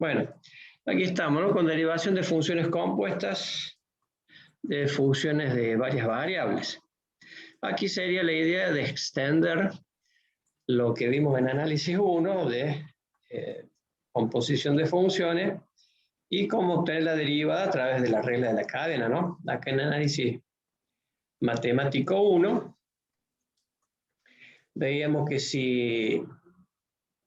Bueno, aquí estamos, ¿no? Con derivación de funciones compuestas, de funciones de varias variables. Aquí sería la idea de extender lo que vimos en análisis 1 de composición de funciones y cómo obtener la derivada a través de la regla de la cadena, ¿no? Acá en análisis matemático 1 veíamos que si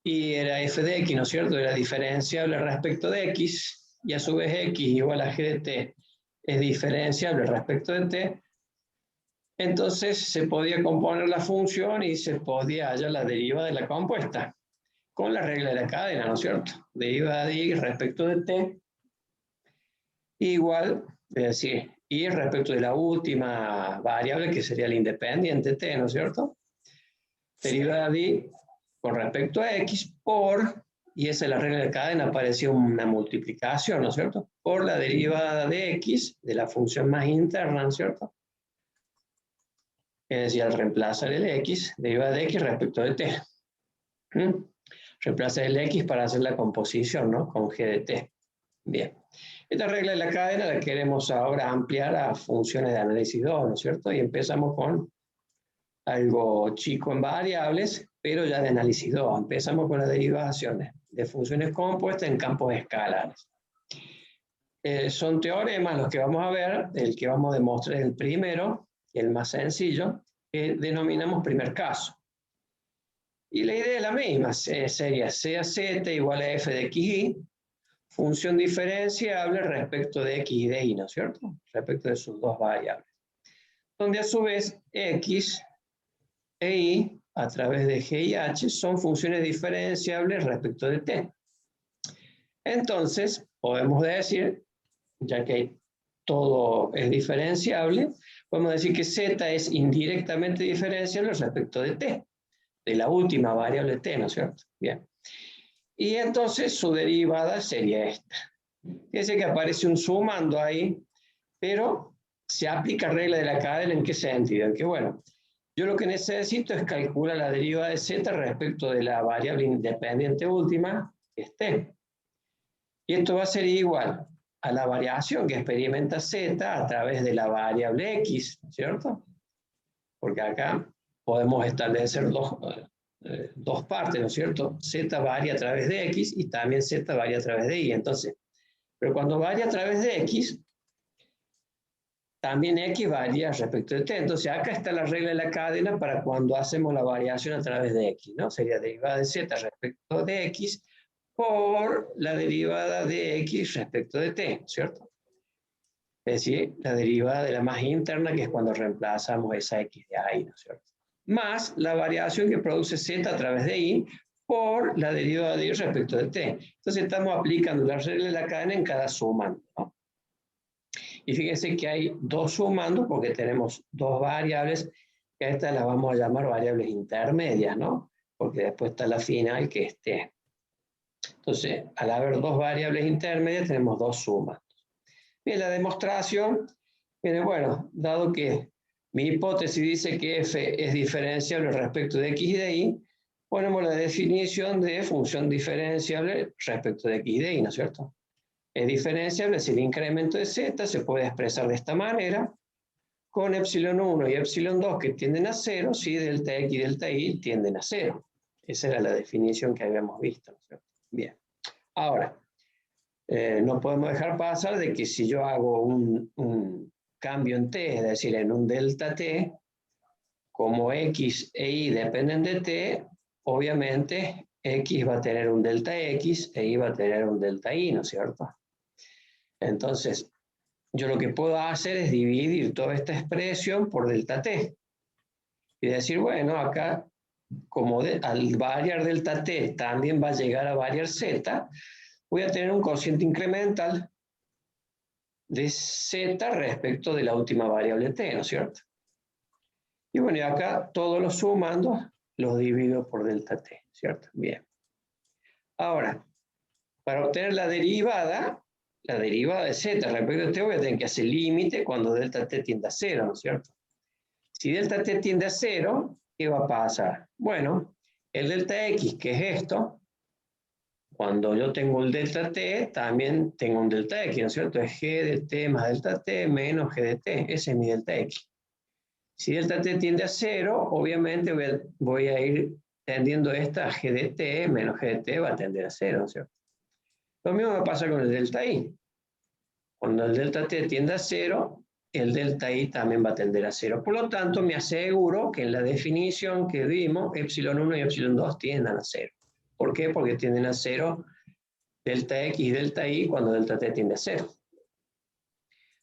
y era f de x, ¿no es cierto? Era diferenciable respecto de x, y a su vez x igual a g de t es diferenciable respecto de t, entonces se podía componer la función y se podía hallar la derivada de la compuesta, con la regla de la cadena, ¿no es cierto? Derivada de y respecto de t, igual, es decir, y respecto de la última variable, que sería la independiente t, ¿no es cierto? Derivada de y con respecto a x por, y esa es la regla de cadena, apareció una multiplicación, ¿no es cierto? Por la derivada de x, de la función más interna, ¿no es cierto? Es decir, al reemplazar el x, derivada de x respecto de t. Reemplaza el x para hacer la composición, ¿no? Con g de t. Bien. Esta regla de la cadena la queremos ahora ampliar a funciones de análisis 2, ¿no es cierto? Y empezamos con algo chico en variables, pero ya de análisis 2. Empezamos con las derivaciones de funciones compuestas en campos escalares. Son teoremas los que vamos a ver. El que vamos a demostrar es el primero, el más sencillo, que denominamos primer caso. Y la idea es la misma, sería C a Z igual a f de xy, función diferenciable respecto de x y de y, ¿no es cierto? Respecto de sus dos variables. Donde a su vez x e y a través de g y h son funciones diferenciables respecto de t. Entonces, podemos decir, ya que todo es diferenciable, podemos decir que z es indirectamente diferenciable respecto de t, de la última variable t, ¿no es cierto? Bien. Y entonces su derivada sería esta. Fíjense que aparece un sumando ahí, pero se aplica regla de la cadena. ¿En qué sentido? En que, bueno, yo lo que necesito es calcular la derivada de z respecto de la variable independiente última, que es t. Y esto va a ser igual a la variación que experimenta z a través de la variable x, ¿cierto? Porque acá podemos establecer dos partes, ¿no es cierto? Z varía a través de x y también z varía a través de y. Entonces, pero cuando varía a través de x, también x varía respecto de t. Entonces, acá está la regla de la cadena para cuando hacemos la variación a través de x, ¿no? Sería derivada de z respecto de x por la derivada de x respecto de t, ¿cierto? Es decir, la derivada de la más interna, que es cuando reemplazamos esa x de ahí, ¿no es cierto? Más la variación que produce z a través de y por la derivada de y respecto de t. Entonces estamos aplicando la regla de la cadena en cada sumando, ¿no? Y fíjense que hay dos sumandos porque tenemos dos variables, que a estas las vamos a llamar variables intermedias, ¿no? Porque después está la final, que es t. Entonces, al haber dos variables intermedias, tenemos dos sumas. Bien, la demostración, bueno, dado que mi hipótesis dice que f es diferenciable respecto de x y de y, ponemos la definición de función diferenciable respecto de x y de y, ¿no es cierto? Es diferenciable si el incremento de z se puede expresar de esta manera, con epsilon 1 y epsilon 2 que tienden a 0, si delta x y delta y tienden a 0. Esa era la definición que habíamos visto, ¿no es cierto? Bien. Ahora, no podemos dejar pasar de que si yo hago un cambio en t, es decir, en un delta t, como x e y dependen de t, obviamente x va a tener un delta x e y va a tener un delta y, ¿no es cierto? Entonces, yo lo que puedo hacer es dividir toda esta expresión por delta t. Y decir, bueno, acá, como al variar delta t también va a llegar a variar z, voy a tener un cociente incremental de z respecto de la última variable t, ¿no es cierto? Y bueno, y acá todos los sumandos los divido por delta t, ¿cierto? Bien. Ahora, para obtener la derivada de z respecto de t, voy a tener que hacer límite cuando delta t tiende a 0, ¿no es cierto? Si delta t tiende a 0, ¿qué va a pasar? Bueno, el delta x, que es esto, Cuando yo tengo el delta t, también tengo un delta x, ¿no es cierto? Es g de t más delta t menos g de t. Ese es mi delta x. Si delta t tiende a 0, obviamente voy a ir tendiendo esta a g de t menos g de t va a tender a 0, ¿no es cierto? Lo mismo me pasa con el delta i. Cuando el delta t tiende a 0, el delta i también va a tender a 0. Por lo tanto, me aseguro que en la definición que vimos, epsilon 1 y epsilon 2 tiendan a 0. ¿Por qué? Porque tienden a 0 delta x y delta y cuando delta t tiende a 0.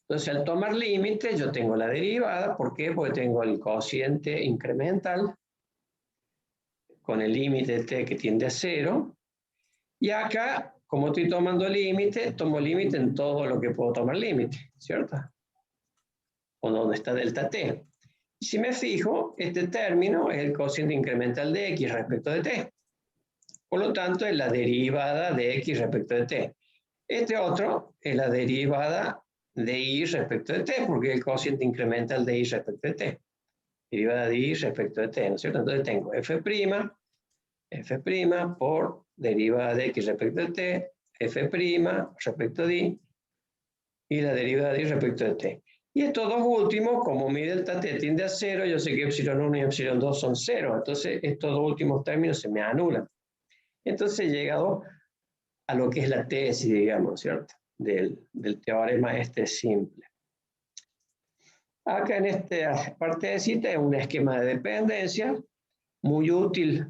Entonces, al tomar límite, yo tengo la derivada. ¿Por qué? Porque tengo el cociente incremental con el límite de t que tiende a 0. Y acá, como estoy tomando límite, tomo límite en todo lo que puedo tomar límite, ¿cierto? O donde está delta t. Y si me fijo, este término es el cociente incremental de x respecto de t. Por lo tanto, es la derivada de x respecto de t. Este otro es la derivada de y respecto de t, porque es el cociente incremental de y respecto de t. Derivada de y respecto de t, ¿no es cierto? Entonces tengo f' por derivada de x respecto de t, f' respecto de y la derivada de y respecto de t. Y estos dos últimos, como mi delta t tiende a 0, yo sé que epsilon 1 y epsilon 2 son 0. Entonces, estos dos últimos términos se me anulan. Entonces, he llegado a lo que es la tesis, digamos, ¿cierto? Del teorema este simple. Acá en esta parte de cita es un esquema de dependencia muy útil.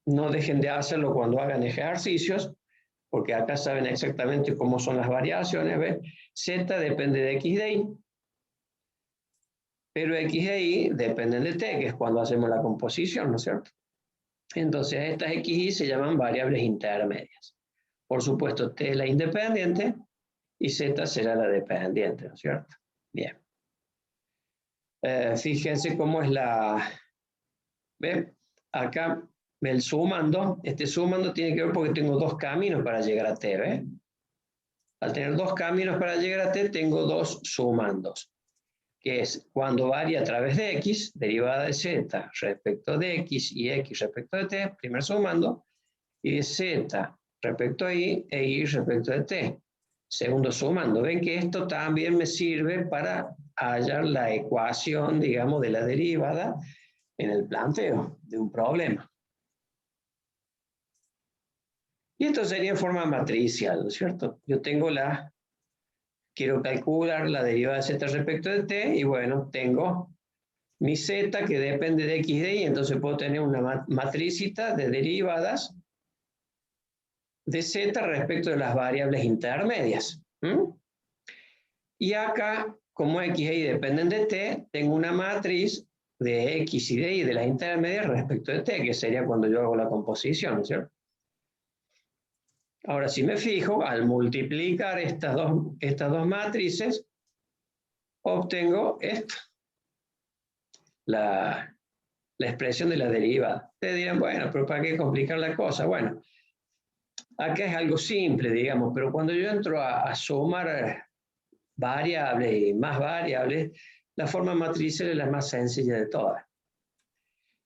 No dejen de hacerlo cuando hagan ejercicios, porque acá saben exactamente cómo son las variaciones. ¿Ves? Z depende de x de y, pero x de y dependen de t, que es cuando hacemos la composición, ¿no es cierto? Entonces, estas x y se llaman variables intermedias. Por supuesto, t es la independiente y z será la dependiente, ¿no es cierto? Bien. Fíjense cómo es la... ¿Ven? Acá el sumando, este sumando tiene que ver porque tengo dos caminos para llegar a t, ¿ves? Al tener dos caminos para llegar a t, tengo dos sumandos, que es cuando varía a través de x, derivada de z respecto de x y x respecto de t, primer sumando, y de z respecto a y e y respecto de t, segundo sumando. Ven que esto también me sirve para hallar la ecuación, digamos, de la derivada en el planteo de un problema. Y esto sería en forma matricial, ¿no es cierto? Yo tengo quiero calcular la derivada de z respecto de t, y bueno, tengo mi z que depende de x de y, entonces puedo tener una matricita de derivadas de z respecto de las variables intermedias. Y acá, como x e y dependen de t, tengo una matriz de x y de y de las intermedias respecto de t, que sería cuando yo hago la composición, ¿no es cierto? Ahora, si me fijo, al multiplicar estas dos matrices, obtengo esto, la expresión de la derivada. Ustedes dirán, bueno, pero ¿para qué complicar la cosa? Bueno, acá es algo simple, digamos, pero cuando yo entro a sumar variables y más variables, la forma matricial es la más sencilla de todas.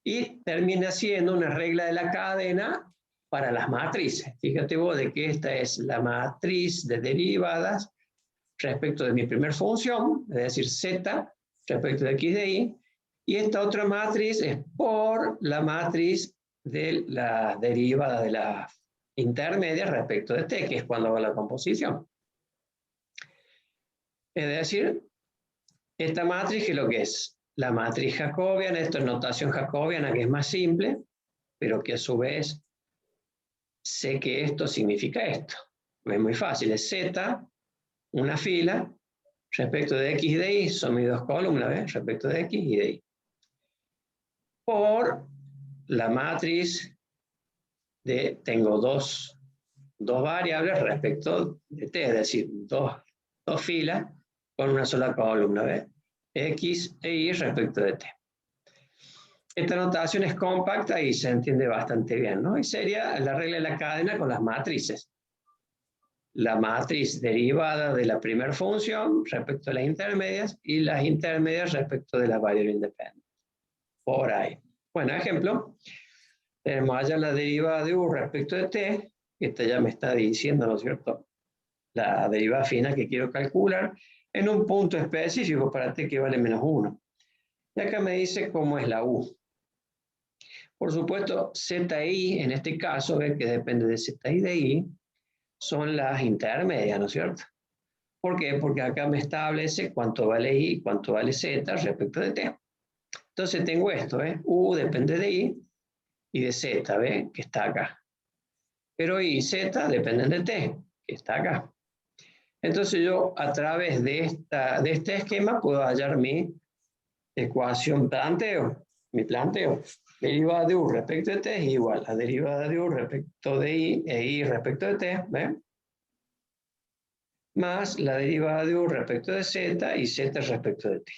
Y termina siendo una regla de la cadena para las matrices. Fíjate vos de que esta es la matriz de derivadas respecto de mi primer función, es decir, z respecto de x de y, y esta otra matriz es por la matriz de la derivada de la intermedia respecto de t, que es cuando hago la composición. Es decir, esta matriz, que es lo que es la matriz jacobiana, esto es notación jacobiana, que es más simple, pero que a su vez sé que esto significa esto. Es muy fácil, es z, una fila, respecto de x y de y, son mis dos columnas, ¿ves? Respecto de x y de y. Por la matriz tengo dos variables respecto de t, es decir, dos filas con una sola columna, ¿ves? X e y respecto de t. Esta notación es compacta y se entiende bastante bien, ¿no? Y sería la regla de la cadena con las matrices. La matriz derivada de la primera función respecto a las intermedias y las intermedias respecto de las variables independientes. Por ahí. Bueno, ejemplo. Tenemos allá la derivada de u respecto de t, que esta ya me está diciendo, ¿no es cierto?, la derivada final que quiero calcular, en un punto específico para t que vale menos 1. Y acá me dice cómo es la u. Por supuesto, z e i, en este caso, ve que depende de z y de i, son las intermedias, ¿no es cierto? ¿Por qué? Porque acá me establece cuánto vale i y cuánto vale z respecto de t. Entonces tengo esto, ¿eh? U depende de i y de z, ¿ve? Que está acá. Pero i y z dependen de t, que está acá. Entonces yo, a través de este esquema, puedo hallar mi ecuación mi planteo. Derivada de u respecto de t es igual a derivada de u respecto de i e i respecto de t, ¿ve? Más la derivada de u respecto de z y z respecto de t.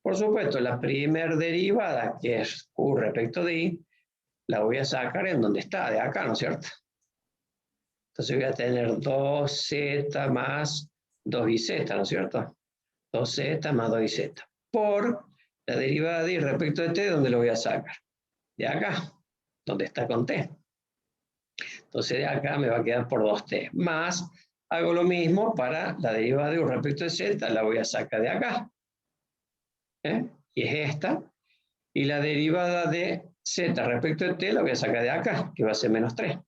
Por supuesto, la primera derivada, que es u respecto de i, la voy a sacar en donde está, de acá, ¿no es cierto? Entonces voy a tener 2z más 2iz, ¿no es cierto? 2z más 2iz. Por la derivada de i respecto de t, ¿dónde lo voy a sacar? De acá, donde está con t. Entonces de acá me va a quedar por 2t. Más, hago lo mismo para la derivada de u respecto de z, la voy a sacar de acá. Y es esta. Y la derivada de z respecto de t la voy a sacar de acá, que va a ser menos 3.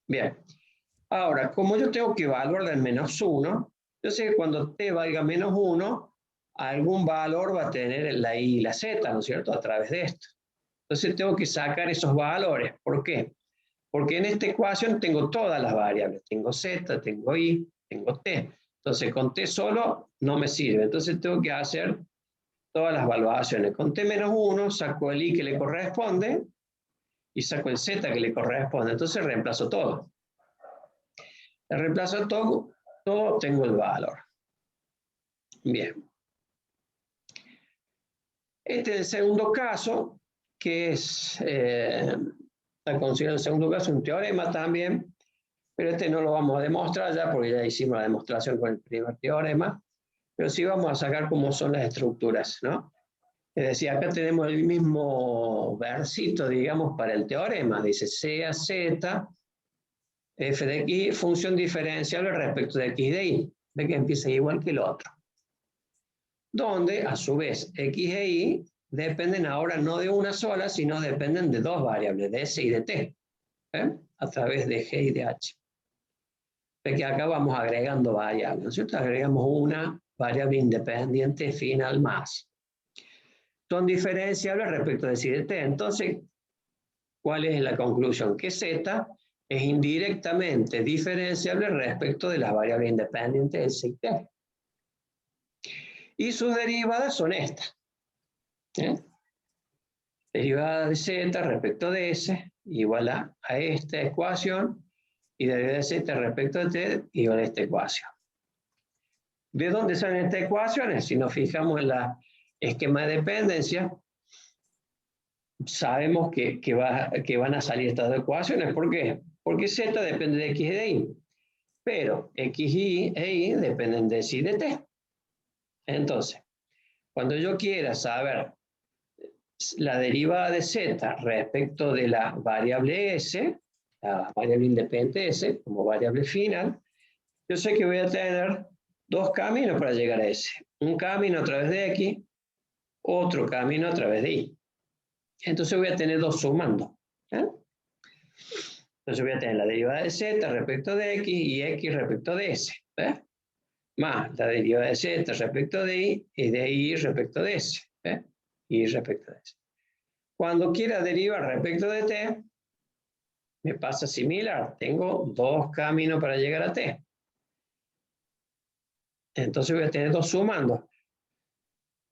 Bien. Ahora, como yo tengo que evaluar del menos 1, yo sé que cuando t valga menos 1, algún valor va a tener la i y la z, ¿no es cierto?, a través de esto. Entonces tengo que sacar esos valores. ¿Por qué? Porque en esta ecuación tengo todas las variables. Tengo z, tengo i, tengo t. Entonces con t solo no me sirve. Entonces tengo que hacer todas las evaluaciones. Con t menos 1 saco el i que le corresponde y saco el z que le corresponde. Entonces reemplazo todo. Le reemplazo todo, tengo el valor. Bien. Este es el segundo caso, que es, está considerado el segundo caso un teorema también, pero este no lo vamos a demostrar ya porque ya hicimos la demostración con el primer teorema, pero sí vamos a sacar cómo son las estructuras, ¿no? Es decir, acá tenemos el mismo versito, digamos, para el teorema. Dice C a Z, f de x, función diferenciable respecto de x de y. Ve que empieza igual que el otro. Donde, a su vez, x e y dependen ahora no de una sola, sino dependen de dos variables, de s y de t, a través de g y de h. Ve que acá vamos agregando variables, ¿no es cierto? Agregamos una variable independiente final más. Son diferenciables respecto de si de t. Entonces, ¿cuál es la conclusión? Que z es indirectamente diferenciable respecto de las variables independientes de c y t. Y sus derivadas son estas. Derivada de z respecto de s igual a esta ecuación y derivada de z respecto de t igual a esta ecuación. ¿De dónde salen estas ecuaciones? Si nos fijamos en la esquema de dependencia, sabemos que van a salir estas dos ecuaciones. ¿Por qué? Porque z depende de x y de y, pero x e y dependen de s y de t. Entonces, cuando yo quiera saber la derivada de z respecto de la variable s, la variable independiente s, como variable final, yo sé que voy a tener dos caminos para llegar a s. Un camino a través de x, otro camino a través de y. Entonces voy a tener dos sumando. Entonces voy a tener la derivada de z respecto de x y x respecto de s. Más la derivada de z respecto de y y de y respecto de s. Y respecto de s. Cuando quiera derivar respecto de t, me pasa similar. Tengo dos caminos para llegar a t. Entonces voy a tener dos sumando.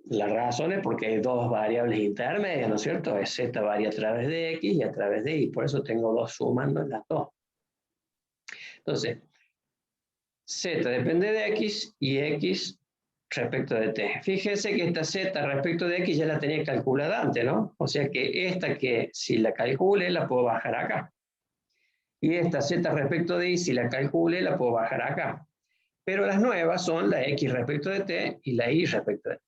La razón es porque hay dos variables intermedias, ¿no es cierto? Z varía a través de x y a través de y. Por eso tengo dos sumando en las dos. Entonces, z depende de x y x respecto de t. Fíjense que esta z respecto de x ya la tenía calculada antes, ¿no? O sea que esta que si la calcule la puedo bajar acá. Y esta z respecto de y si la calcule la puedo bajar acá. Pero las nuevas son la x respecto de t y la y respecto de t.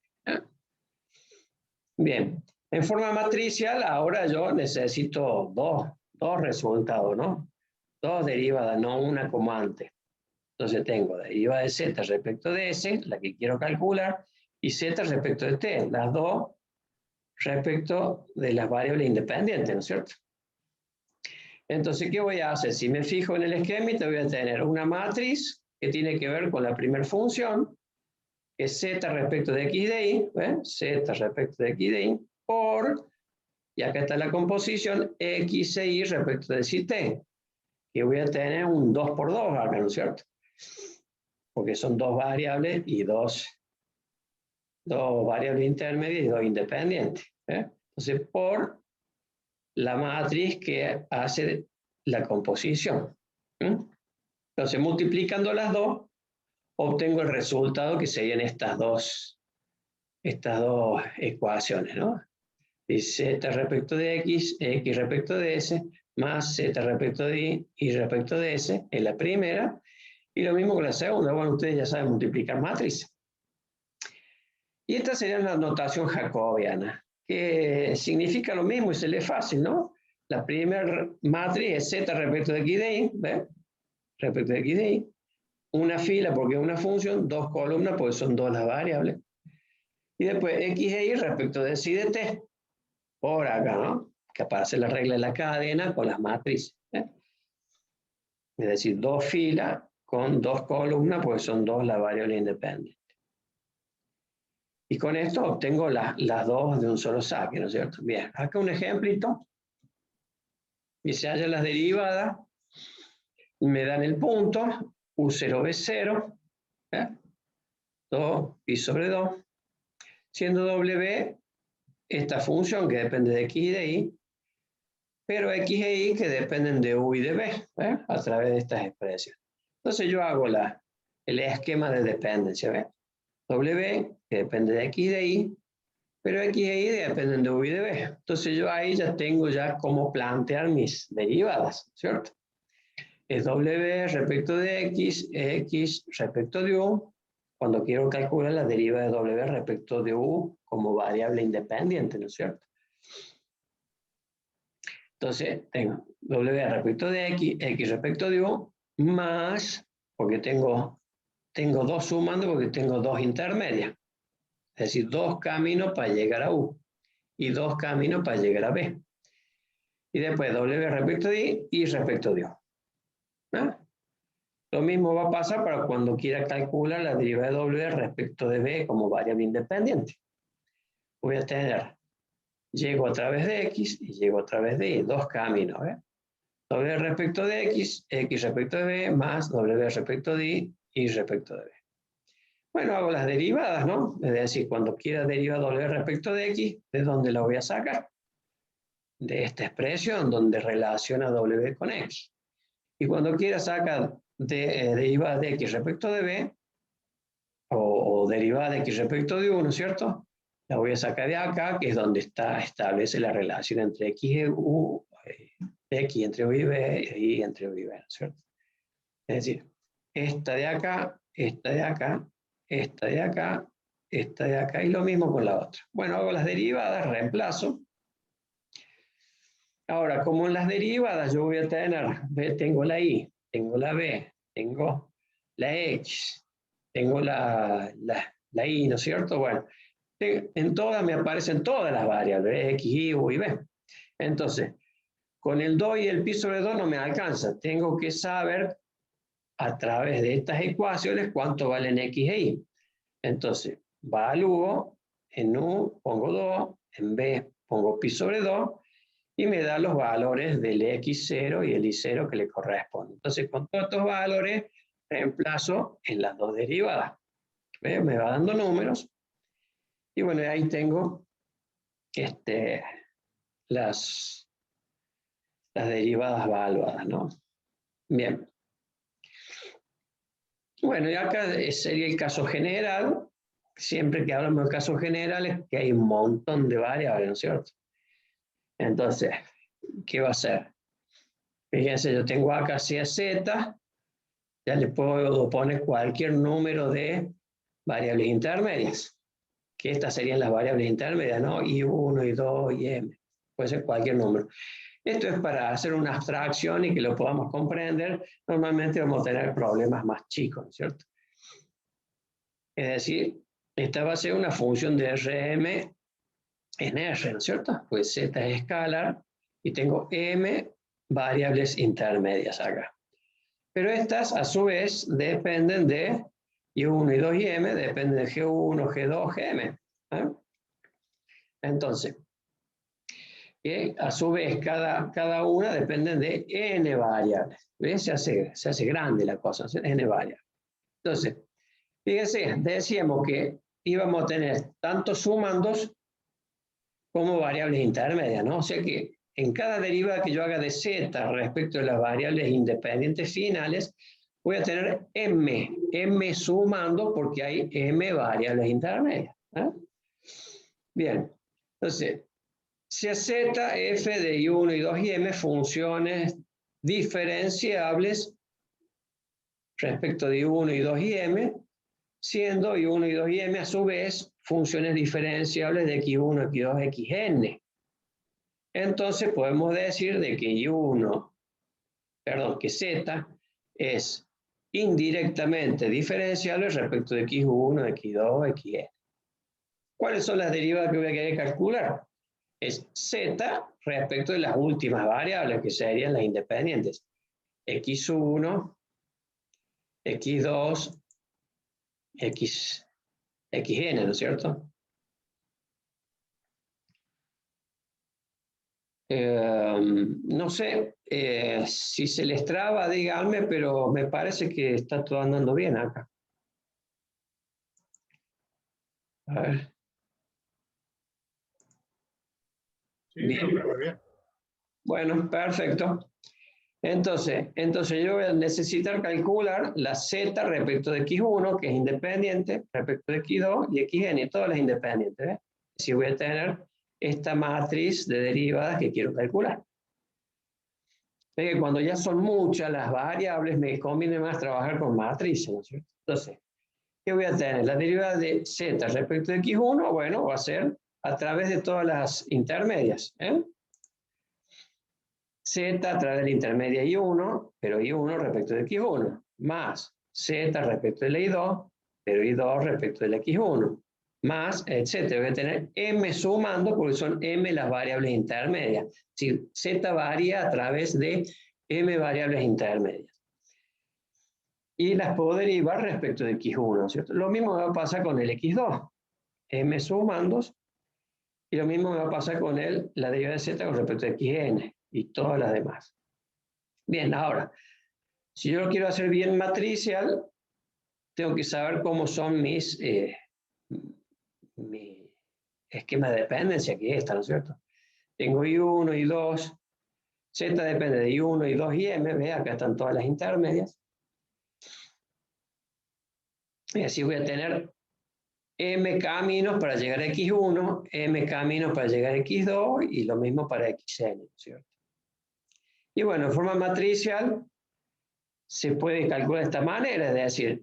Bien, En forma matricial, ahora yo necesito dos resultados, ¿no? Dos derivadas, no una como antes. Entonces tengo derivada de z respecto de s, la que quiero calcular, y z respecto de t, las dos respecto de las variables independientes, ¿no es cierto? Entonces, ¿qué voy a hacer? Si me fijo en el esquema, voy a tener una matriz que tiene que ver con la primera función, que es z respecto de x de y, z respecto de x de y, por, y acá está la composición, x e y respecto de si t, que voy a tener un 2 por 2 acá, ¿no es cierto? Porque son dos variables y dos variables intermedias y dos independientes. Entonces, por la matriz que hace la composición. Entonces, multiplicando las dos, obtengo el resultado que serían estas dos ecuaciones, ¿no? Y z respecto de x respecto de s, más z respecto de y respecto de s, en la primera, y lo mismo con la segunda. Bueno, ustedes ya saben multiplicar matrices. Y esta sería la notación jacobiana, que significa lo mismo y se lee fácil, ¿no? La primera matriz es z respecto de x de y, ¿ves? Respecto de x de y. Una fila porque es una función, dos columnas porque son dos las variables. Y después x e y respecto de si de t. Por acá, ¿no? Que aparece la regla de la cadena con las matrices. Es decir, dos filas con dos columnas porque son dos las variables independientes. Y con esto obtengo las dos de un solo saque, ¿no es cierto? Bien, acá un ejemplito. Y se hallan las derivadas. Me dan el punto, U0, B0, 2 pi sobre 2, siendo W esta función que depende de x y de y, pero x e y que dependen de u y de b, a través de estas expresiones. Entonces yo hago el esquema de dependencia, ¿ves? W que depende de x y de y, pero x e y dependen de u y de b. Entonces yo ahí ya tengo cómo plantear mis derivadas, ¿cierto? Es W respecto de x respecto de u, cuando quiero calcular la deriva de W respecto de u como variable independiente, ¿no es cierto? Entonces, tengo W respecto de x respecto de u, más, porque tengo dos sumando, porque tengo dos intermedias. Es decir, dos caminos para llegar a u y dos caminos para llegar a b. Y después W respecto de y respecto de u. ¿Ah? Lo mismo va a pasar para cuando quiera calcular la deriva de W respecto de b como variable independiente. Voy a tener, llego a través de x y llego a través de y, dos caminos. W respecto de x respecto de b, más W respecto de y respecto de b. Bueno, hago las derivadas, ¿no? Es decir, cuando quiera derivar W respecto de x, ¿de dónde la voy a sacar? De esta expresión donde relaciona W con x. Y cuando quiera sacar derivada de x respecto de b, o derivada de x respecto de 1, ¿cierto? La voy a sacar de acá, que es donde establece la relación entre x y u, x entre u y b, y entre u y b, ¿cierto? Es decir, esta de acá, esta de acá, esta de acá, esta de acá, y lo mismo con la otra. Bueno, hago las derivadas, reemplazo. Ahora, como en las derivadas yo voy a tener, tengo la y, tengo la b, tengo la x, tengo la y, ¿no es cierto? Bueno, en todas me aparecen todas las variables, x, y, u y b. Entonces, con el 2 y el pi sobre 2 no me alcanza. Tengo que saber a través de estas ecuaciones cuánto valen x e y. Entonces, evalúo, en u pongo 2, en b pongo pi sobre 2, y me da los valores del x0 y el y0 que le corresponden. Entonces, con todos estos valores, reemplazo en las dos derivadas. Me va dando números. Y bueno, ahí tengo las derivadas evaluadas, ¿no? Bien. Bueno, y acá sería el caso general. Siempre que hablamos de casos generales, que hay un montón de variables, ¿no es cierto? Entonces, ¿qué va a ser? Fíjense, yo tengo acá si es z, ya le puedo poner cualquier número de variables intermedias. que estas serían las variables intermedias, ¿no? I1, I2, IM. Puede ser cualquier número. Esto es para hacer una abstracción y que lo podamos comprender. Normalmente vamos a tener problemas más chicos, ¿no es cierto? Es decir, esta va a ser una función de Rm en R, ¿no es cierto? Pues Z es escalar y tengo M variables intermedias acá. Pero estas, a su vez, dependen de I1, I2 y M, dependen de G1, G2, Gm. ¿Eh? Entonces, a su vez, cada una depende de N variables. ¿Ves? Se hace grande la cosa, N variables. Entonces, fíjense, decíamos que íbamos a tener tanto sumandos como variables intermedias, ¿no? O sea que en cada derivada que yo haga de z respecto de las variables independientes finales, voy a tener m sumando porque hay m variables intermedias. ¿Eh? Bien, entonces, si es z, f de i1, i2 y m funciones diferenciables respecto de i1, i2 y m, siendo i1, i2 y m a su vez funciones diferenciables de x1, x2, xn. Entonces podemos decir de que que z es indirectamente diferenciable respecto de x1, x2, xn. ¿Cuáles son las derivadas que voy a querer calcular? Es z respecto de las últimas variables, que serían las independientes. x1, x2, xn, ¿no es cierto? No sé si se les traba, díganme, pero me parece que está todo andando bien acá. A ver. Sí, bien. Muy bien. Bueno, perfecto. Entonces yo voy a necesitar calcular la z respecto de x1, que es independiente, respecto de x2 y xn, todas las independientes. ¿Ves? Si voy a tener esta matriz de derivadas que quiero calcular. Que cuando ya son muchas las variables, me conviene más trabajar con matrices, ¿no es cierto? Entonces, ¿qué voy a tener? La derivada de z respecto de x1, bueno, va a ser a través de todas las intermedias. Z a través de la intermedia I1, pero I1 respecto de X1, más Z respecto de la I2, pero I2 respecto de la X1, más, etcétera. Voy a tener M sumando porque son M las variables intermedias. Si Z varía a través de M variables intermedias. Y las puedo derivar respecto de X1, ¿cierto? Lo mismo me va a pasar con el X2. M sumandos. Y lo mismo me va a pasar con la derivada de Z con respecto a xn y todas las demás. Bien, ahora, si yo lo quiero hacer bien matricial, tengo que saber cómo son mi esquema de dependencia, que es esta, ¿no es cierto? Tengo I1, I2, Z depende de I1, I2 y M, ve, acá están todas las intermedias. Y así voy a tener M caminos para llegar a X1, M caminos para llegar a X2 y lo mismo para XN, ¿cierto? Y bueno, en forma matricial se puede calcular de esta manera, es decir,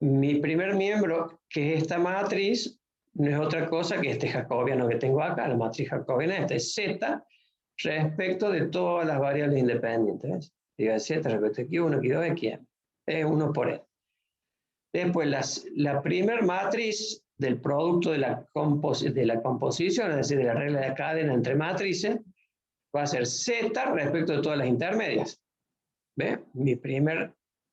mi primer miembro, que es esta matriz, no es otra cosa que este jacobiano que tengo acá, la matriz jacobiana, esta es Z respecto de todas las variables independientes. ¿Ves? Digo, Z respecto a X1, X2, Xn. Es 1 por N. Después, la primer matriz del producto de la composición, es decir, de la regla de cadena entre matrices, va a ser Z respecto de todas las intermedias. ¿Ve?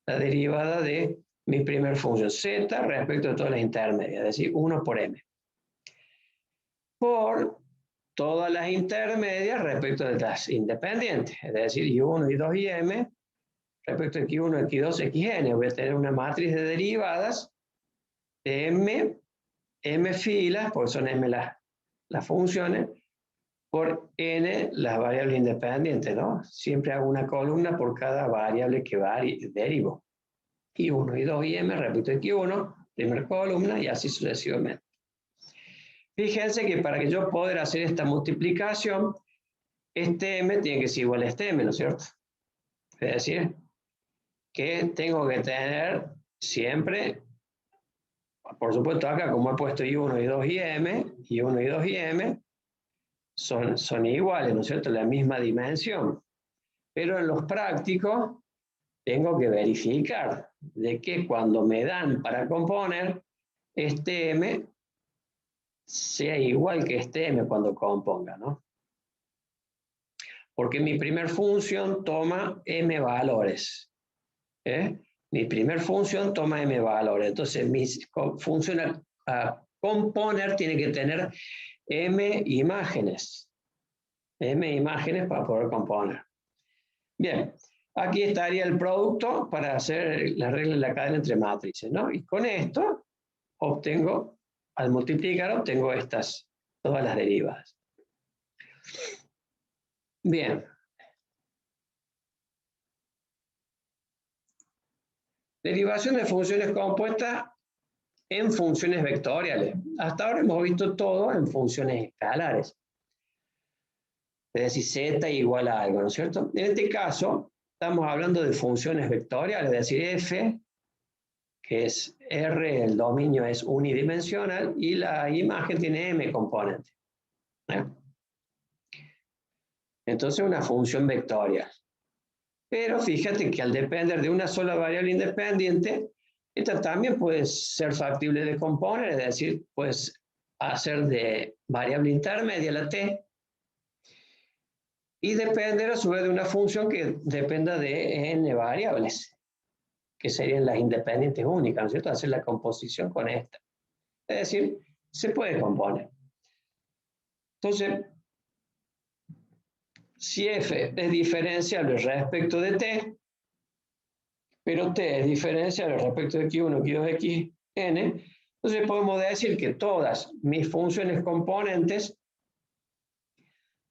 La derivada de mi primer función, Z respecto de todas las intermedias, es decir, 1 por M. Por todas las intermedias respecto de las independientes, es decir, I1, I2 y M, respecto a X1, X2, Xn. Voy a tener una matriz de derivadas de M filas, porque son M las funciones, por N las variables independientes, ¿no? Siempre hago una columna por cada variable que derivo. I1, I2 y M respecto a X1, primera columna, y así sucesivamente. Fíjense que para que yo pueda hacer esta multiplicación, este M tiene que ser igual a este M, ¿no es cierto? Es decir, que tengo que tener siempre Por supuesto, acá como he puesto I1, I2 y M, I1, I2 y M son iguales, ¿no es cierto? La misma dimensión. Pero en los prácticos tengo que verificar de que cuando me dan para componer, este M sea igual que este M cuando componga, ¿no? Porque mi primer función toma M valores. Mi primer función toma M valores. Entonces, mi función a componer tiene que tener M imágenes. M imágenes para poder componer. Bien, aquí estaría el producto para hacer la regla de la cadena entre matrices, ¿no? Y con esto obtengo, al multiplicar, obtengo todas las derivadas. Bien. Derivación de funciones compuestas en funciones vectoriales. Hasta ahora hemos visto todo en funciones escalares. Es decir, z igual a algo, ¿no es cierto? En este caso, estamos hablando de funciones vectoriales, es decir, f, que es R, el dominio es unidimensional, y la imagen tiene m componentes. Entonces, una función vectorial. Pero fíjate que al depender de una sola variable independiente, esta también puede ser factible de componer, es decir, puedes hacer de variable intermedia la t, y depender a su vez de una función que dependa de n variables, que serían las independientes únicas, ¿no es cierto? Hacer la composición con esta. Es decir, se puede componer. Entonces, si f es diferenciable respecto de t, pero t es diferenciable respecto de x1, x2, xn, entonces podemos decir que todas mis funciones componentes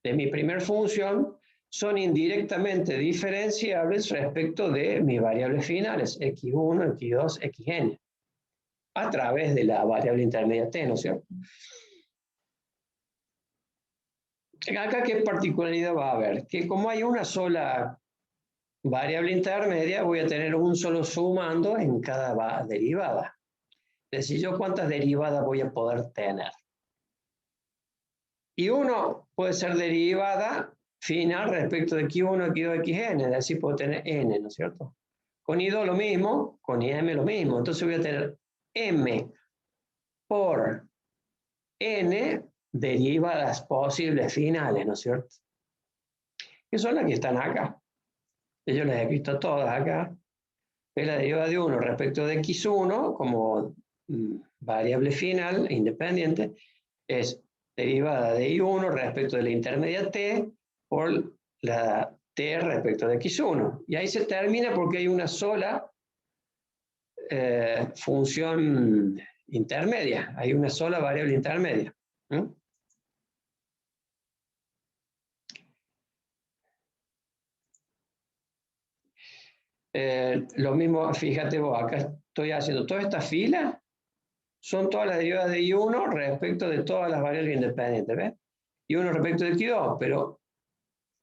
de mi primer función son indirectamente diferenciables respecto de mis variables finales, x1, x2, xn, a través de la variable intermedia t, ¿no es cierto? Acá, ¿qué particularidad va a haber? Que como hay una sola variable intermedia, voy a tener un solo sumando en cada derivada. Es decir, ¿yo cuántas derivadas voy a poder tener? Y uno puede ser derivada final respecto de x1, x2, xn, es decir, puedo tener n, ¿no es cierto? Con i2 lo mismo, con im lo mismo. Entonces voy a tener m por n derivadas posibles finales, ¿no es cierto? Que son las que están acá. Yo las he visto todas acá. Es la derivada de 1 respecto de x1 como variable final independiente, es derivada de i1 respecto de la intermedia t por la t respecto de x1. Y ahí se termina porque hay una sola función intermedia, hay una sola variable intermedia. Lo mismo, fíjate vos, acá estoy haciendo toda esta fila, son todas las derivadas de I1 respecto de todas las variables independientes, ¿ves? I1 respecto de X2, pero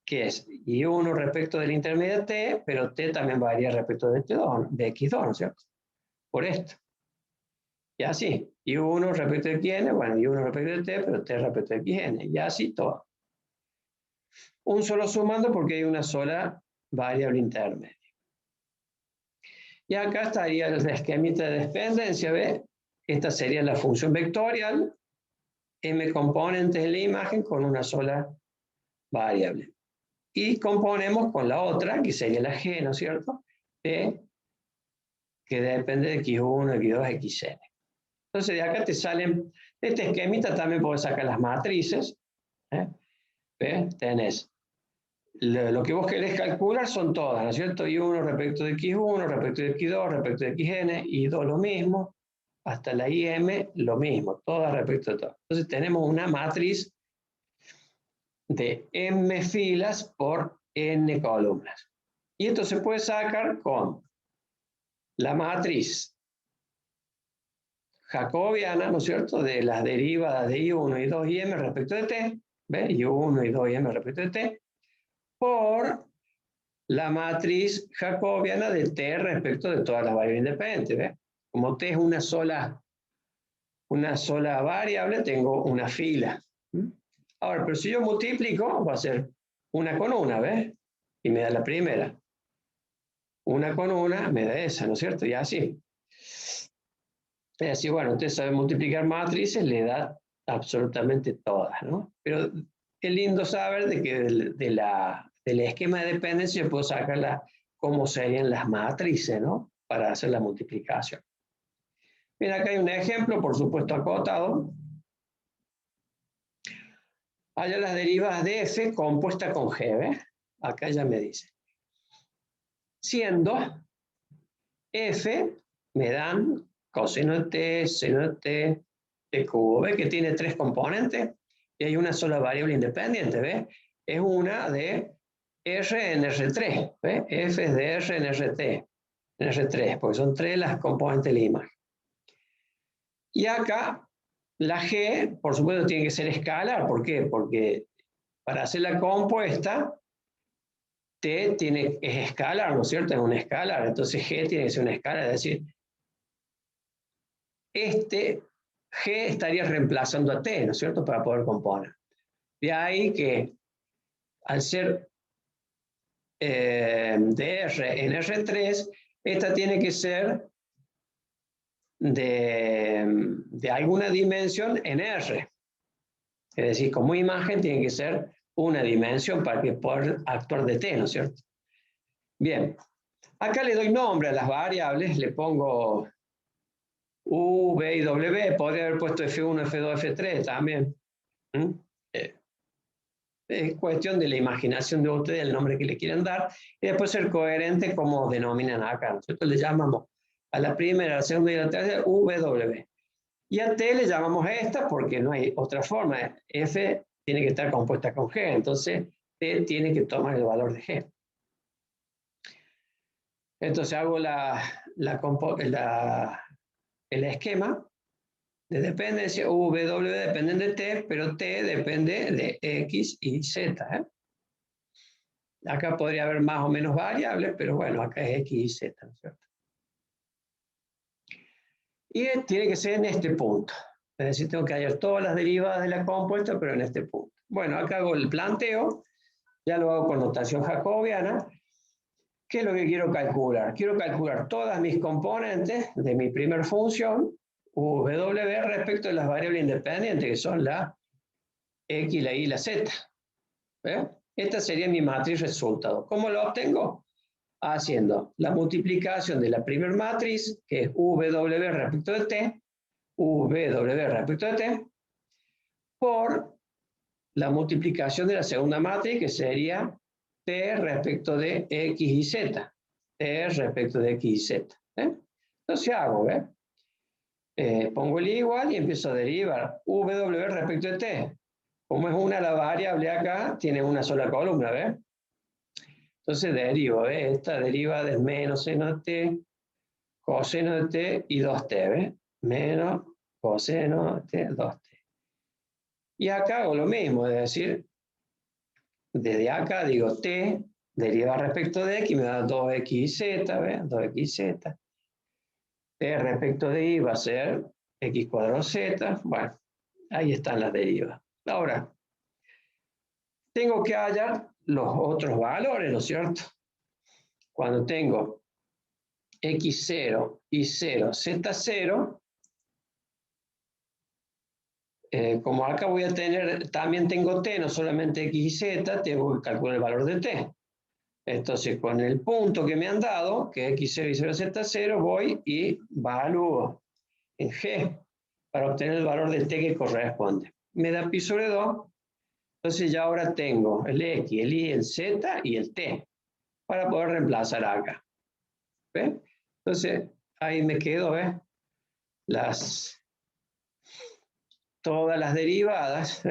¿qué es? I1 respecto de la intermedia T, pero T también varía respecto de T2, de X2, ¿no es cierto? Por esto. Y así, I1 respecto de Xn, bueno, I1 respecto de T, pero T respecto de Xn, y así todo. Un solo sumando porque hay una sola variable intermedia. Y acá estaría el esquemita de dependencia, ¿ves? Esta sería la función vectorial, m componentes en la imagen con una sola variable. Y componemos con la otra, que sería la g, ¿no es cierto? P, que depende de x1, x2, xn. Entonces de acá te salen, de este esquemita también puedes sacar las matrices. ¿Ves? Tenés lo que vos querés calcular son todas, ¿no es cierto? Y1 respecto de x1, respecto de x2, respecto de xn, y 2 lo mismo, hasta la im lo mismo, todas respecto de todo. Entonces tenemos una matriz de m filas por n columnas. Y esto se puede sacar con la matriz jacobiana, ¿no es cierto?, de las derivadas de I1, I2 y m respecto de t, ¿ves? I1, I2 y m respecto de t, por la matriz jacobiana de t respecto de todas las variables independientes, ¿ves? Como t es una sola una sola variable, tengo una fila. Ahora, pero si yo multiplico, va a ser una con una, ¿ves? Y me da la primera. Una con una me da esa, ¿no es cierto? Y así. Es así, bueno, usted sabe multiplicar matrices, le da absolutamente todas, ¿no? Pero es lindo saber de que del esquema de dependencia yo puedo sacar cómo serían las matrices, ¿no? Para hacer la multiplicación. Bien, acá hay un ejemplo, por supuesto acotado. Haya las derivadas de f compuesta con g, ¿ves? Acá ya me dice. Siendo f, me dan coseno de t, seno de t, t cubo. ¿Ves que tiene tres componentes? Y hay una sola variable independiente, ¿ves? Es una de R en R3, ¿ves? F es de R en RT, en R3, porque son tres las componentes de la imagen. Y acá, la G, por supuesto, tiene que ser escalar. ¿Por qué? Porque para hacer la compuesta, T es escalar, ¿no es cierto? Es una escalar. Entonces G tiene que ser una escalar, es decir, G estaría reemplazando a T, ¿no es cierto?, para poder componer. De ahí que al ser de R en R3, esta tiene que ser de alguna dimensión en R. Es decir, como imagen tiene que ser una dimensión para que pueda actuar de T, ¿no es cierto? Bien, acá le doy nombre a las variables, le pongo U, V y W, podría haber puesto F1, F2, F3 también. Es cuestión de la imaginación de ustedes, el nombre que le quieran dar, y después ser coherente como denominan acá. Nosotros le llamamos a la primera, a la segunda y a la tercera W. Y a T le llamamos a esta porque no hay otra forma. F tiene que estar compuesta con G, entonces T tiene que tomar el valor de G. Entonces hago el esquema de dependencia. U, V, W dependen de T, pero T depende de X y Z. Acá podría haber más o menos variables, pero bueno, acá es X y Z, ¿no es cierto? Y tiene que ser en este punto. Es decir, tengo que hallar todas las derivadas de la compuesta, pero en este punto. Bueno, acá hago el planteo, ya lo hago con notación jacobiana. ¿Qué es lo que quiero calcular? Quiero calcular todas mis componentes de mi primer función, W, respecto de las variables independientes, que son la X, la Y y la Z. ¿Ve? Esta sería mi matriz resultado. ¿Cómo lo obtengo? Haciendo la multiplicación de la primera matriz, que es W respecto de T, W respecto de T, por la multiplicación de la segunda matriz, que sería T respecto de X y Z. T respecto de X y Z. Entonces hago, pongo el igual y empiezo a derivar W respecto de T. Como es una la variable acá, tiene una sola columna, ¿ves? Entonces derivo, esta deriva de menos seno de T, coseno de T y 2T, ¿ves? Menos coseno de T, 2T. Y acá hago lo mismo, es decir, desde acá digo T, deriva respecto de X, me da 2X y Z, ¿ves? 2X y Z. T respecto de Y va a ser X cuadrado Z. Bueno, ahí están las derivas. Ahora, tengo que hallar los otros valores, ¿no es cierto? Cuando tengo X0 y 0, Z0, como acá voy a tener, también tengo T, no solamente X y Z, tengo que calcular el valor de T. Entonces, con el punto que me han dado, que es X0 y 0Z0, voy y evalúo en G para obtener el valor de T que corresponde. Me da pi sobre 2, entonces ya ahora tengo el X, el Y, el Z y el T para poder reemplazar acá. ¿Ves? Entonces, ahí me quedo, ¿ves? Todas las derivadas,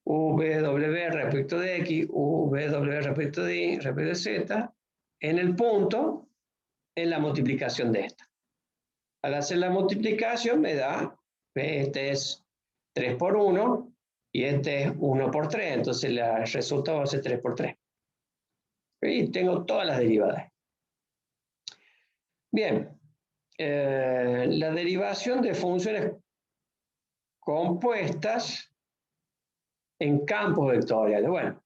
W respecto de X, W respecto de Y, respecto de Z, en el punto, en la multiplicación de esta. Al hacer la multiplicación me da, este es 3 por 1 y este es 1 por 3, entonces el resultado va a ser 3 por 3. Y tengo todas las derivadas. Bien, la derivación de funciones compuestas en campos vectoriales. Bueno,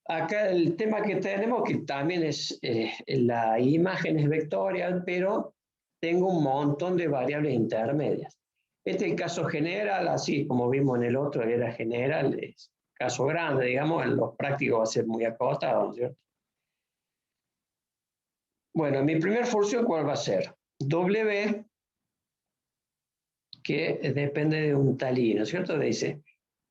acá el tema que tenemos, que también es, la imagen es vectorial, pero tengo un montón de variables intermedias. Este es el caso general, así como vimos en el otro, era general, es caso grande, digamos, en los prácticos va a ser muy acotado, ¿no es cierto? Bueno, mi primer función, ¿cuál va a ser? W, que depende de un talí, ¿no es cierto? Dice,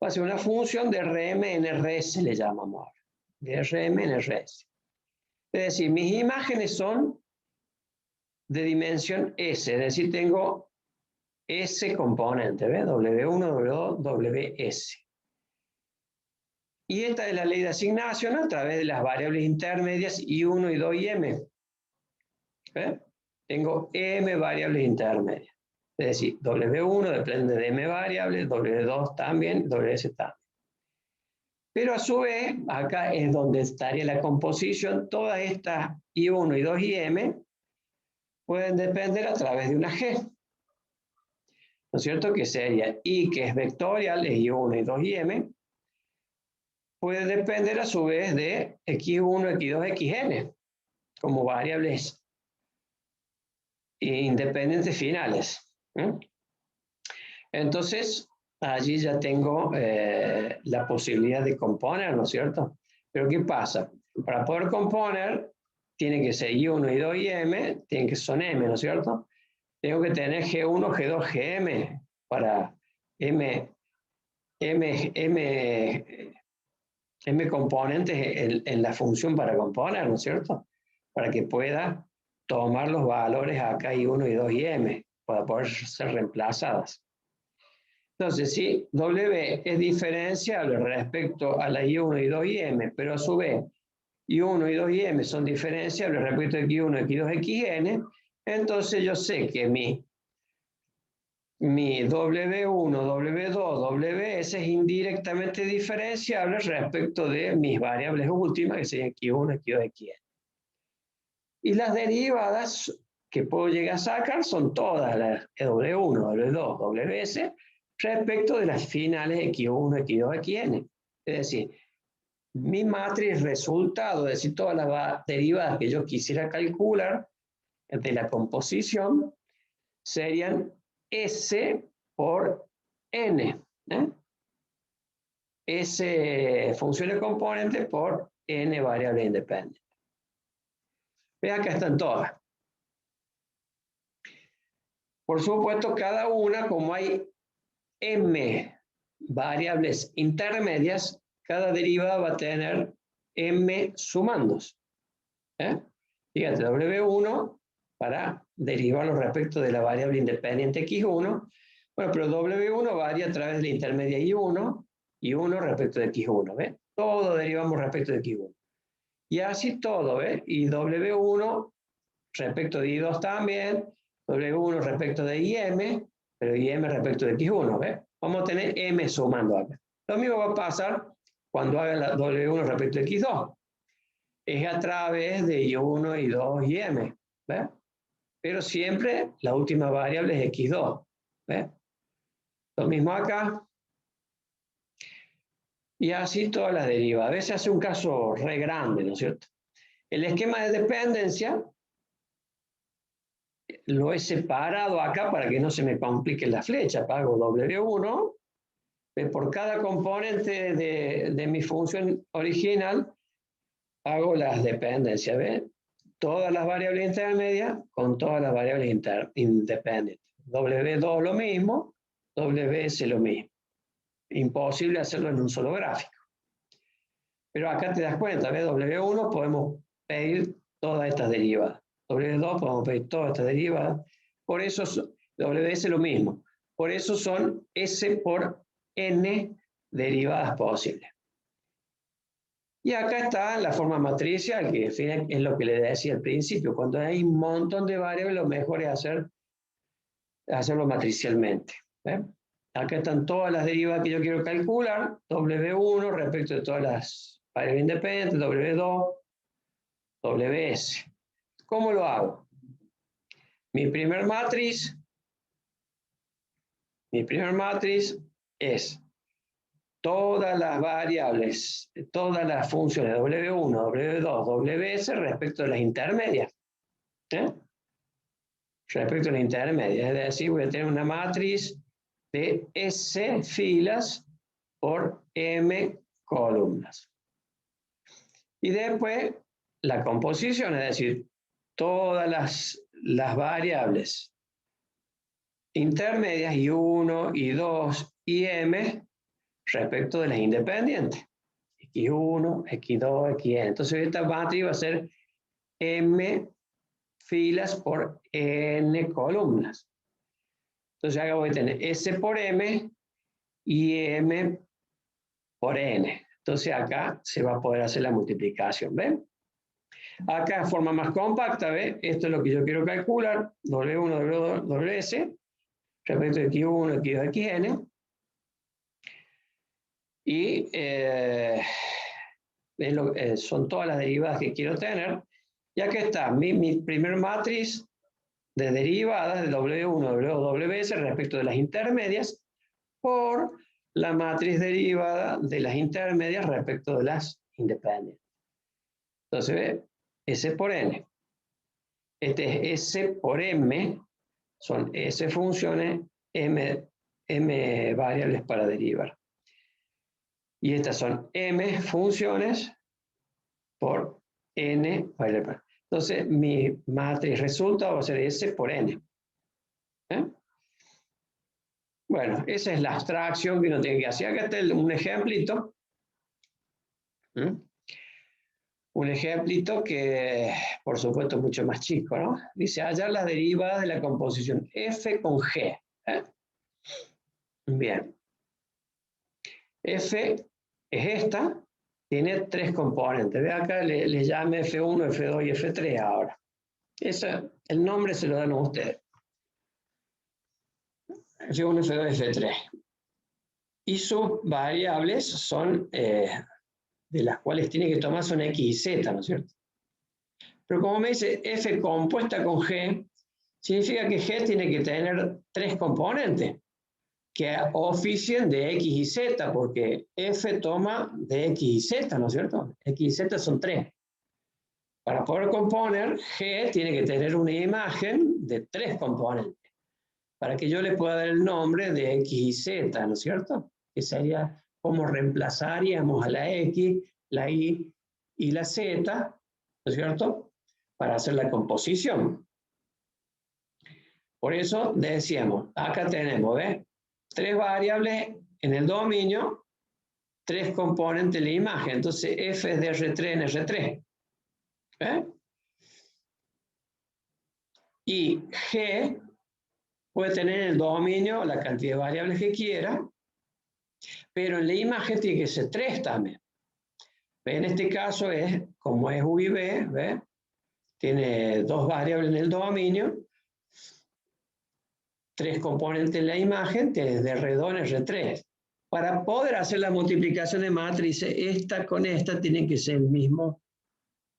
va a ser una función de Rm en Rs, le llamamos ahora, de Rm en Rs. Es decir, mis imágenes son de dimensión S, es decir, tengo S componentes, ¿ves? W1, W2, Ws. Y esta es la ley de asignación a través de las variables intermedias I1 y 2 y M. ¿Ves? Tengo M variables intermedias. Es decir, W1 depende de M variables, W2 también, Ws también. Pero a su vez, acá es donde estaría la composición, todas estas I1 y 2 y M pueden depender a través de una G. ¿No es cierto? Que sería I, que es vectorial, es I1 y 2 y M, puede depender a su vez de X1, X2, Xn, como variables independientes finales. Entonces, allí ya tengo la posibilidad de componer, ¿no es cierto? Pero ¿qué pasa? Para poder componer, tiene que ser I1 y 2 y M, tienen que son M, ¿no es cierto? Tengo que tener G1, G2, Gm para M componentes en la función para componer, ¿no es cierto? Para que pueda tomar los valores acá I1 y 2 y M, para poder ser reemplazadas. Entonces, si W es diferenciable respecto a la I1 y 2 y M, pero a su vez I1 y 2 y M son diferenciables respecto a X1, X2, Xn, entonces yo sé que mi W1, W2, Ws es indirectamente diferenciable respecto de mis variables últimas, que serían X1, X2, Xn. Y las derivadas que puedo llegar a sacar son todas las W1, W2, Ws respecto de las finales X1, X2, Xn. Es decir, mi matriz resultado, es decir, todas las derivadas que yo quisiera calcular de la composición, serían S por N. S funciones componentes por N variables independientes. Vean, acá están todas. Por supuesto, cada una, como hay M variables intermedias, cada derivada va a tener M sumandos. Fíjate, W1 para derivarlo respecto de la variable independiente X1. Bueno, pero W1 varía a través de la intermedia I1 y 1 respecto de X1, ¿ves? Todo derivamos respecto de X1. Y así todo, ¿ves? Y W1 respecto de I2 también, W1 respecto de IM, pero IM respecto de X1, ¿ves? Vamos a tener M sumando acá. Lo mismo va a pasar cuando haga la W1 respecto de X2. Es a través de I1, I2 y M, ¿ves? Pero siempre la última variable es X2, ¿ves? Lo mismo acá. Y así todas las derivadas. A veces hace un caso re grande, ¿no es cierto? El esquema de dependencia lo he separado acá para que no se me complique la flecha. Pago W1 por cada componente de mi función original, hago las dependencias, ¿ves? Todas las variables intermedias con todas las variables independientes. W2 lo mismo, WS lo mismo. Imposible hacerlo en un solo gráfico. Pero acá te das cuenta, ¿ves? W1 podemos pedir todas estas derivadas. W2 podemos pedir todas estas derivadas. Por eso WS lo mismo. Por eso son S por N derivadas posibles. Y acá está la forma matricial, que es lo que le decía al principio. Cuando hay un montón de variables, lo mejor es hacerlo matricialmente. Acá están todas las derivadas que yo quiero calcular. W1 respecto de todas las variables independientes, W2, Ws. ¿Cómo lo hago? Mi primer matriz es todas las variables, todas las funciones W1, W2, WS respecto de las intermedias. Respecto a las intermedias, es decir, voy a tener una matriz de S filas por M columnas. Y después la composición, es decir, todas las variables intermedias, I1, I2 y M, respecto de las independientes. X1, X2, Xn. Entonces esta matriz va a ser M filas por N columnas. Entonces acá voy a tener S por M y M por N. Entonces acá se va a poder hacer la multiplicación, ¿ven? Acá de forma más compacta, ¿ven? Esto es lo que yo quiero calcular, W1, W2, WS, respecto de X1, X2, Xn. Y son todas las derivadas que quiero tener. Y aquí está mi primer matriz de derivadas de W1, W2, WS respecto de las intermedias por la matriz derivada de las intermedias respecto de las independientes. Entonces, ¿ve? S por N. Este es S por M, son S funciones, M variables para derivar. Y estas son M funciones por N variables. Entonces, mi matriz resulta va a ser S por N. Bueno, esa es la abstracción que uno tiene que hacer. Acá está un ejemplito. Un ejemplito que, por supuesto, es mucho más chico, ¿no? Dice, hallar las derivadas de la composición F con G. Bien. F es esta, tiene tres componentes. Ve acá, le llame F1, F2 y F3 ahora. El nombre se lo dan a ustedes. F1, F2 y F3. Y sus variables son, de las cuales tiene que tomar son X y Z, ¿no es cierto? Pero como me dice F compuesta con G, significa que G tiene que tener tres componentes que oficien de X y Z, porque F toma de X y Z, ¿no es cierto? X y Z son tres. Para poder componer, G tiene que tener una imagen de tres componentes, para que yo le pueda dar el nombre de X y Z, ¿no es cierto? Que sería como reemplazaríamos a la X, la Y y la Z, ¿no es cierto? Para hacer la composición. Por eso decíamos, acá tenemos, ¿ves? Tres variables en el dominio, tres componentes en la imagen. Entonces F es de R3 en R3. Y G puede tener en el dominio la cantidad de variables que quiera, pero en la imagen tiene que ser tres también. En este caso es, como es U y B, ¿ves? Tiene dos variables en el dominio, tres componentes en la imagen, tiene de R2 en R3. Para poder hacer la multiplicación de matrices, esta con esta tienen que ser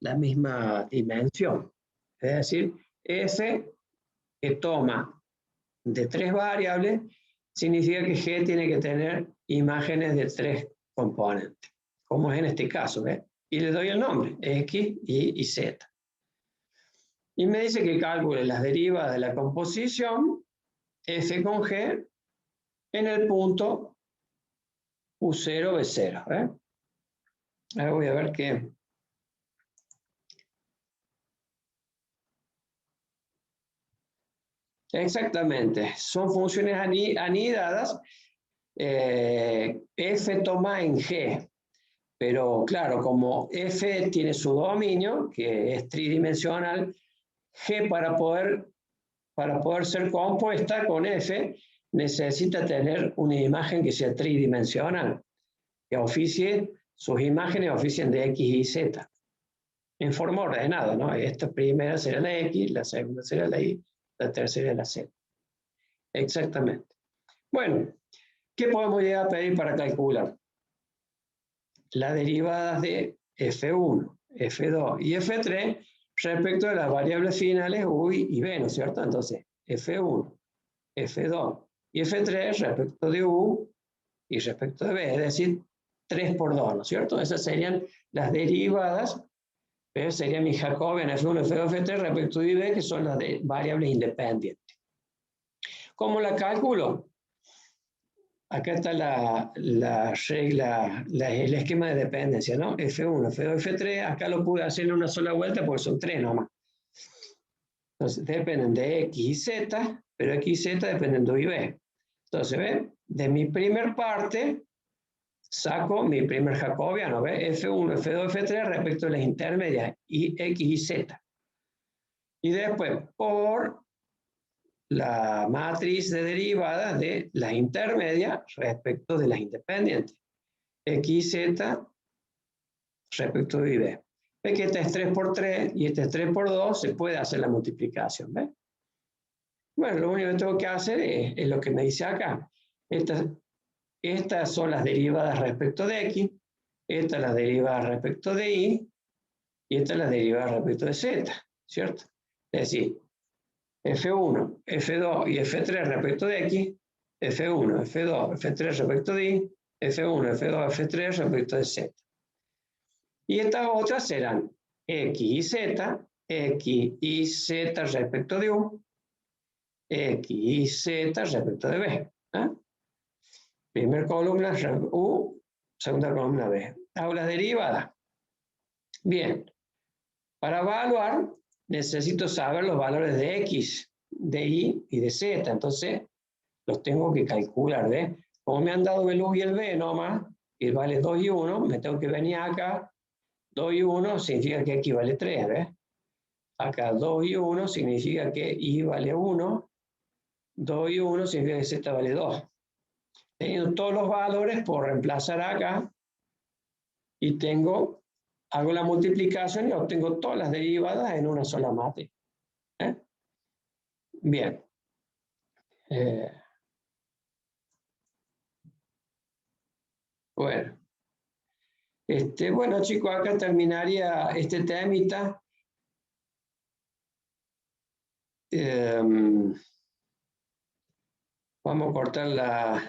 la misma dimensión. Es decir, F que toma de tres variables, significa que G tiene que tener imágenes de tres componentes, como es en este caso, ¿ves? Y le doy el nombre, X, Y Z. Y me dice que calcule las derivadas de la composición F con G en el punto U0, B0. Ahora voy a ver qué. Exactamente, son funciones anidadas. F toma en G, pero claro, como F tiene su dominio, que es tridimensional, G para poder ser compuesta con F necesita tener una imagen que sea tridimensional, que oficie, sus imágenes oficien de X y Z, en forma ordenada, ¿no? Esta primera será la X, la segunda será la Y, la tercera la Z. Exactamente. Bueno, ¿qué podemos llegar a pedir para calcular? Las derivadas de F1, F2 y F3 respecto de las variables finales U y B, ¿no es cierto? Entonces, F1, F2 y F3 respecto de U y respecto de B, es decir, 3 por 2, ¿no es cierto? Esas serían las derivadas, pero sería mi Jacobian F1, F2, F3 respecto de B, que son las de variables independientes. ¿Cómo la calculo? Acá está la regla, el esquema de dependencia, ¿no? F1, F2, F3, acá lo pude hacer en una sola vuelta porque son 3 nomás. Entonces, dependen de X y Z, pero X y Z dependen de U y B. Entonces, ¿ven? De mi primer parte, saco mi primer jacobiano, ¿ves? F1, F2, F3 respecto a las intermedias, y X y Z. Y después, por la matriz de derivadas de las intermedias respecto de las independientes. X y Z respecto de B. Ve que este es 3 por 3 y este es 3 por 2, se puede hacer la multiplicación, ¿ves? Bueno, lo único que tengo que hacer es lo que me dice acá. Estas son las derivadas respecto de X, estas las derivadas respecto de Y, y estas las derivadas respecto de Z, ¿cierto? Es decir, F1, F2 y F3 respecto de X, F1, F2, F3 respecto de Y, F1, F2, F3 respecto de Z. Y estas otras serán X y Z respecto de U, X y Z respecto de B. ¿Eh? Primera columna U, segunda columna B. Hago las derivadas. Bien, para evaluar necesito saber los valores de X, de Y y de Z. Entonces los tengo que calcular, ¿ves? Como me han dado el U y el B nomás, y vale 2 y 1, me tengo que venir acá. 2 y 1 significa que X vale 3, ¿ves? Acá 2 y 1 significa que Y vale 1. 2 y 1 significa que Z vale 2. Teniendo todos los valores, puedo reemplazar acá y hago la multiplicación y obtengo todas las derivadas en una sola matriz. ¿Eh? Bien. Bueno. Bueno, chicos, acá terminaría este temita. Vamos a cortar la